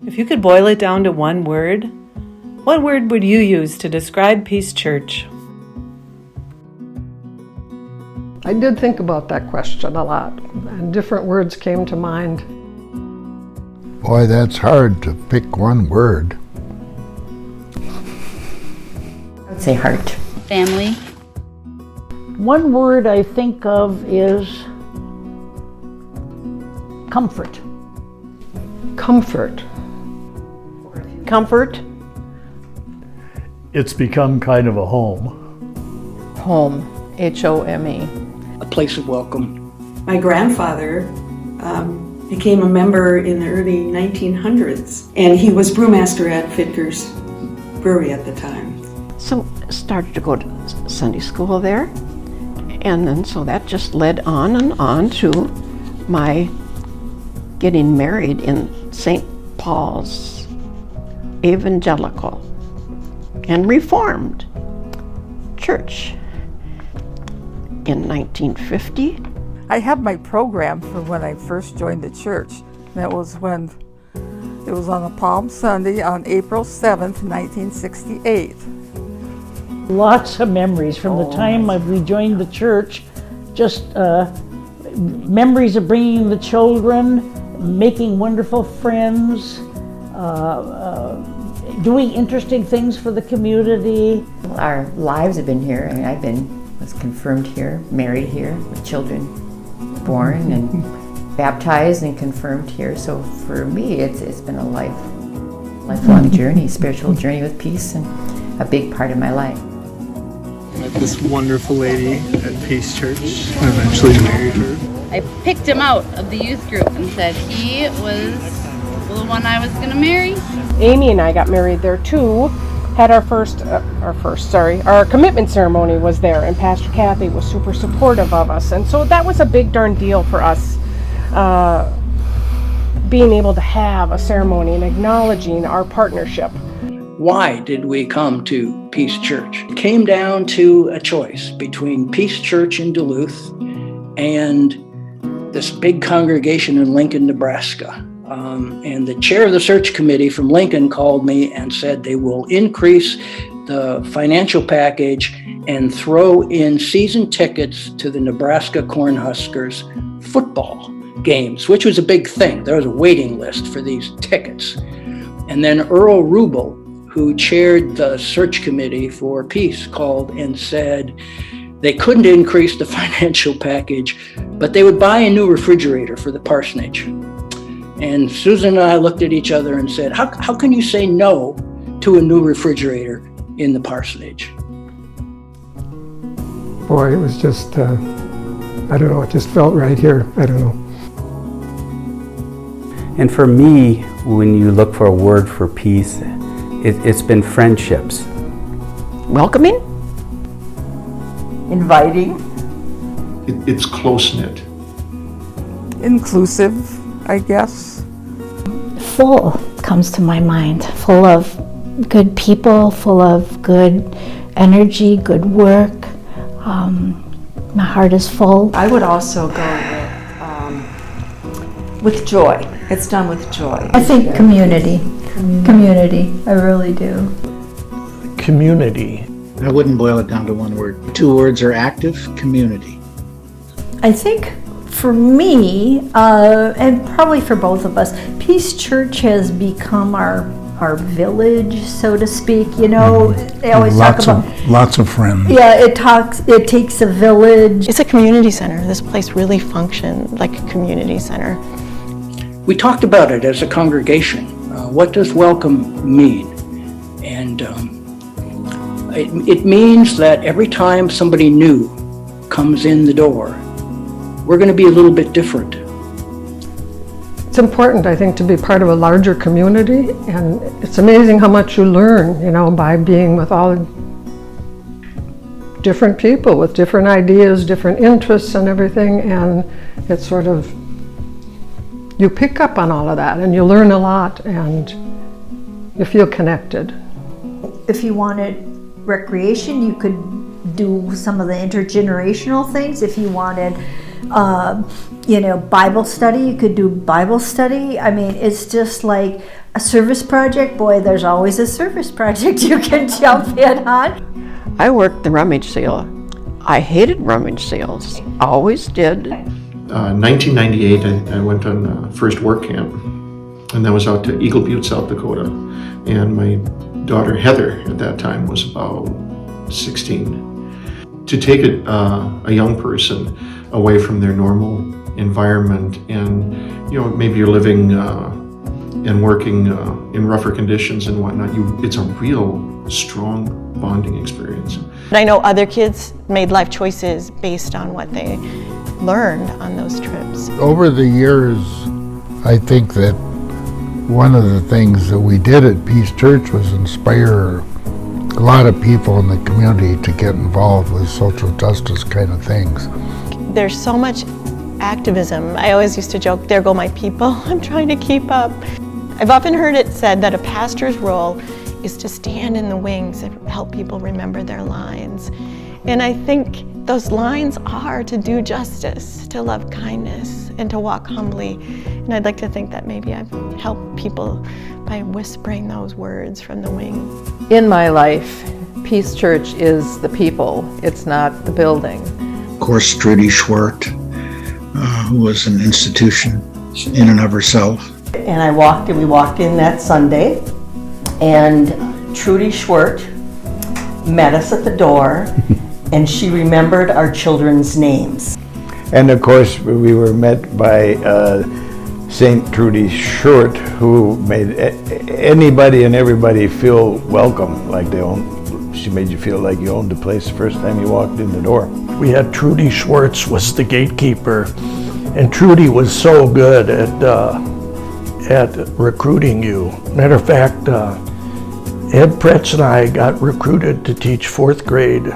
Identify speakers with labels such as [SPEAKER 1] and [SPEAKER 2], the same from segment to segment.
[SPEAKER 1] If you could boil it down to one word, what word would you use to describe Peace Church?
[SPEAKER 2] I did think about that question a lot, and different words came to mind.
[SPEAKER 3] Boy, that's hard to pick one word.
[SPEAKER 4] I would say heart.
[SPEAKER 5] Family.
[SPEAKER 6] One word I think of is comfort.
[SPEAKER 2] Comfort.
[SPEAKER 6] Comfort.
[SPEAKER 7] It's become kind of a home.
[SPEAKER 6] Home. H-O-M-E.
[SPEAKER 8] A place of welcome.
[SPEAKER 1] My grandfather became a member in the early 1900s, and he was brewmaster at Fitger's Brewery at the time.
[SPEAKER 6] So started to go to Sunday school there, and then so that just led on and on to my getting married in St. Paul's Evangelical and Reformed Church in 1950.
[SPEAKER 9] I have my program from when I first joined the church. That was when it was on a Palm Sunday on April 7th, 1968.
[SPEAKER 10] Lots of memories from the time we joined the church, just memories of bringing the children, making wonderful friends, doing interesting things for the community.
[SPEAKER 4] Our lives have been here, and was confirmed here, married here, with children born and baptized and confirmed here. So for me, it's been a lifelong journey, spiritual journey with peace, and a big part of my life.
[SPEAKER 11] I met this wonderful lady at Peace Church. I eventually married her.
[SPEAKER 5] I picked him out of the youth group and said he was the one I was going to marry.
[SPEAKER 12] Amy and I got married there too. Had our commitment ceremony was there, and Pastor Kathy was super supportive of us, and so that was a big darn deal for us, being able to have a ceremony and acknowledging our partnership.
[SPEAKER 8] Why did we come to Peace Church? It came down to a choice between Peace Church in Duluth and this big congregation in Lincoln, Nebraska. And the chair of the search committee from Lincoln called me and said they will increase the financial package and throw in season tickets to the Nebraska Cornhuskers football games, which was a big thing. There was a waiting list for these tickets. And then Earl Rubel, who chaired the search committee for Peace, called and said they couldn't increase the financial package, but they would buy a new refrigerator for the parsonage. And Susan and I looked at each other and said, how can you say no to a new refrigerator in the parsonage?
[SPEAKER 2] Boy, it was just, I don't know, it just felt right here. I don't know.
[SPEAKER 13] And for me, when you look for a word for peace, it's been friendships.
[SPEAKER 6] Welcoming. Inviting.
[SPEAKER 3] It's close-knit.
[SPEAKER 9] Inclusive, I guess.
[SPEAKER 14] Full comes to my mind, full of good people, full of good energy, good work. My heart is full.
[SPEAKER 15] I would also go with joy. It's done with joy.
[SPEAKER 14] I think community. Community, I really do.
[SPEAKER 7] Community.
[SPEAKER 11] I wouldn't boil it down to one word. Two words are active, community.
[SPEAKER 14] I think for me, and probably for both of us, Peace Church has become our village, so to speak. You know, they always talk about
[SPEAKER 3] lots of friends.
[SPEAKER 14] Yeah, it takes a village.
[SPEAKER 16] It's a community center. This place really functioned like a community center.
[SPEAKER 8] We talked about it as a congregation. What does welcome mean? And it means that every time somebody new comes in the door, we're going to be a little bit different.
[SPEAKER 2] It's important, I think, to be part of a larger community, and it's amazing how much you learn, you know, by being with all different people with different ideas, different interests and everything, and it's sort of, you pick up on all of that and you learn a lot and you feel connected.
[SPEAKER 17] If you wanted recreation, you could do some of the intergenerational things. If you wanted
[SPEAKER 14] Bible study. You could do Bible study. I mean, it's just like a service project. Boy, there's always a service project you can jump in on.
[SPEAKER 18] I worked the rummage sale. I hated rummage sales, always did.
[SPEAKER 19] 1998, I went on first work camp, and that was out to Eagle Butte, South Dakota. And my daughter Heather at that time was about 16. To take a young person away from their normal environment, and maybe you're living and working in rougher conditions and whatnot, it's a real strong bonding experience.
[SPEAKER 16] I know other kids made life choices based on what they learned on those trips.
[SPEAKER 3] Over the years, I think that one of the things that we did at Peace Church was inspire a lot of people in the community to get involved with social justice kind of things.
[SPEAKER 16] There's so much activism. I always used to joke, there go my people, I'm trying to keep up. I've often heard it said that a pastor's role is to stand in the wings and help people remember their lines. And I think those lines are to do justice, to love kindness, and to walk humbly. And I'd like to think that maybe I've helped people by whispering those words from the wing.
[SPEAKER 20] In my life, Peace Church is the people, it's not the building.
[SPEAKER 21] Of course, Trudy Schwartz, who was an institution in and of herself.
[SPEAKER 22] And we walked in that Sunday, and Trudy Schwartz met us at the door, and she remembered our children's names.
[SPEAKER 23] And of course, we were met by St. Trudy Schwartz, who made anybody and everybody feel welcome, like she made you feel like you owned the place the first time you walked in the door.
[SPEAKER 7] We had Trudy Schwartz was the gatekeeper, and Trudy was so good at recruiting you. Matter of fact, Ed Pretz and I got recruited to teach 4th grade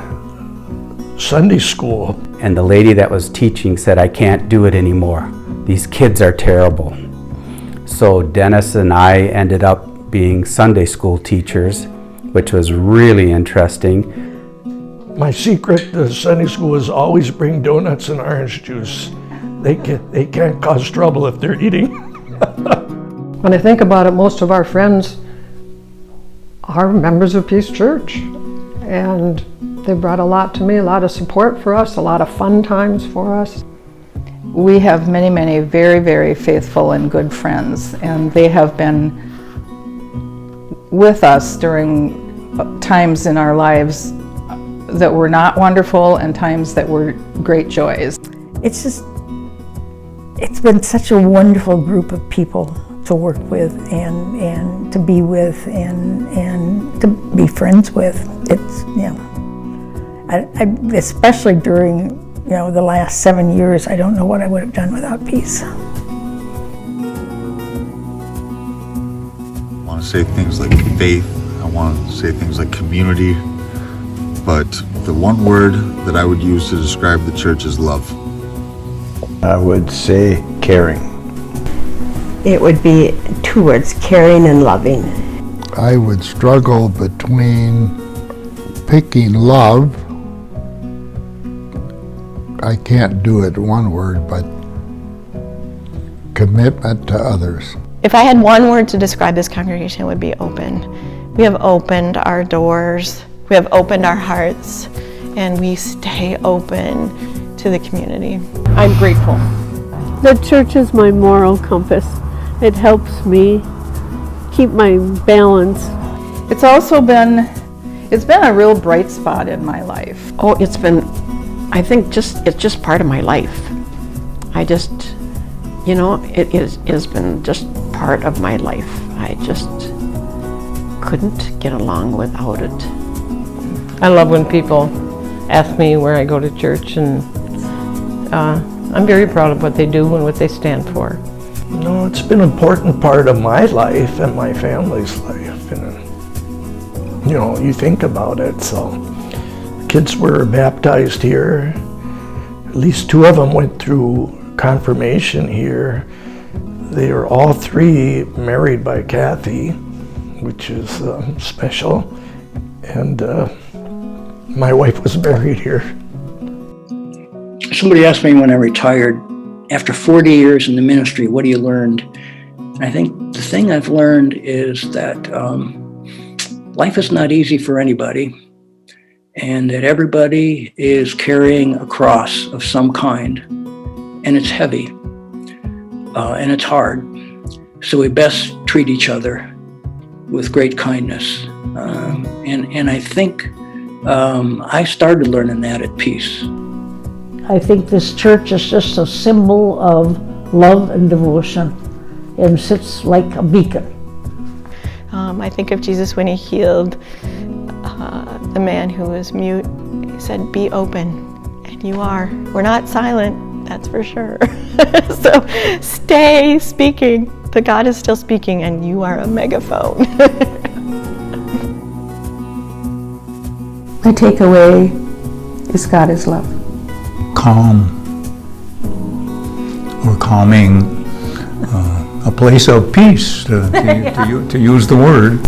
[SPEAKER 7] Sunday school.
[SPEAKER 13] And the lady that was teaching said, I can't do it anymore. These kids are terrible. So Dennis and I ended up being Sunday school teachers, which was really interesting.
[SPEAKER 7] My secret to Sunday school is always bring donuts and orange juice. They can't cause trouble if they're eating.
[SPEAKER 2] When I think about it, most of our friends are members of Peace Church, and they brought a lot to me, a lot of support for us, a lot of fun times for us.
[SPEAKER 20] We have many, many very, very faithful and good friends, and they have been with us during times in our lives that were not wonderful and times that were great joys.
[SPEAKER 24] It's been such a wonderful group of people to work with and to be with and to be friends with. It's, I especially during the last 7 years, I don't know what I would have done without Peace.
[SPEAKER 25] I want to say things like faith, I want to say things like community, but the one word that I would use to describe the church is love.
[SPEAKER 23] I would say caring.
[SPEAKER 26] It would be 2 words, caring and loving.
[SPEAKER 3] I would struggle between picking love. I can't do it 1 word, but commitment to others.
[SPEAKER 16] If I had 1 word to describe this congregation, it would be open. We have opened our doors, we have opened our hearts, and we stay open to the community.
[SPEAKER 12] I'm grateful.
[SPEAKER 27] The church is my moral compass. It helps me keep my balance.
[SPEAKER 20] It's also been a real bright spot in my life.
[SPEAKER 18] Oh, I think it's just part of my life. I just, it has been just part of my life. I just couldn't get along without it.
[SPEAKER 28] I love when people ask me where I go to church, and I'm very proud of what they do and what they stand for.
[SPEAKER 7] No, it's been an important part of my life and my family's life. And, you think about it. So, kids were baptized here. At least 2 of them went through confirmation here. They are all 3 married by Kathy, which is special. And my wife was married here.
[SPEAKER 8] Somebody asked me when I retired, after 40 years in the ministry, what do you learned? And I think the thing I've learned is that life is not easy for anybody, and that everybody is carrying a cross of some kind, and it's heavy, and it's hard. So we best treat each other with great kindness. And I think I started learning that at Peace.
[SPEAKER 1] I think this church is just a symbol of love and devotion, and sits like a beacon.
[SPEAKER 16] I think of Jesus when he healed the man who was mute. He said, "Be open," and you are. We're not silent, that's for sure. So stay speaking. The God is still speaking, and you are a megaphone.
[SPEAKER 24] My takeaway is God is love.
[SPEAKER 4] Calm, or calming, a place of peace, to use the word.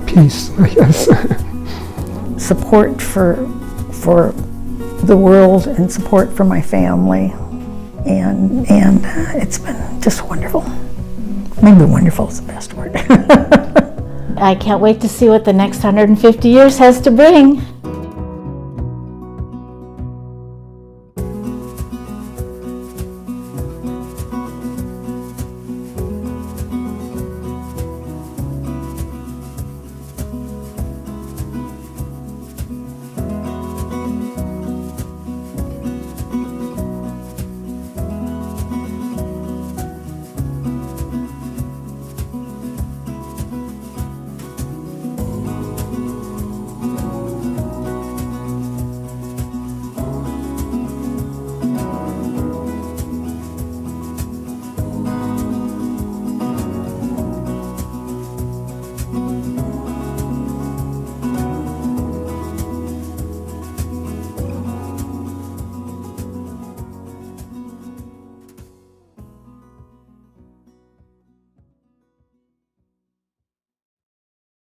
[SPEAKER 2] Peace, I guess.
[SPEAKER 24] Support for the world and support for my family, and it's been just wonderful. Maybe wonderful is the best word.
[SPEAKER 5] I can't wait to see what the next 150 years has to bring.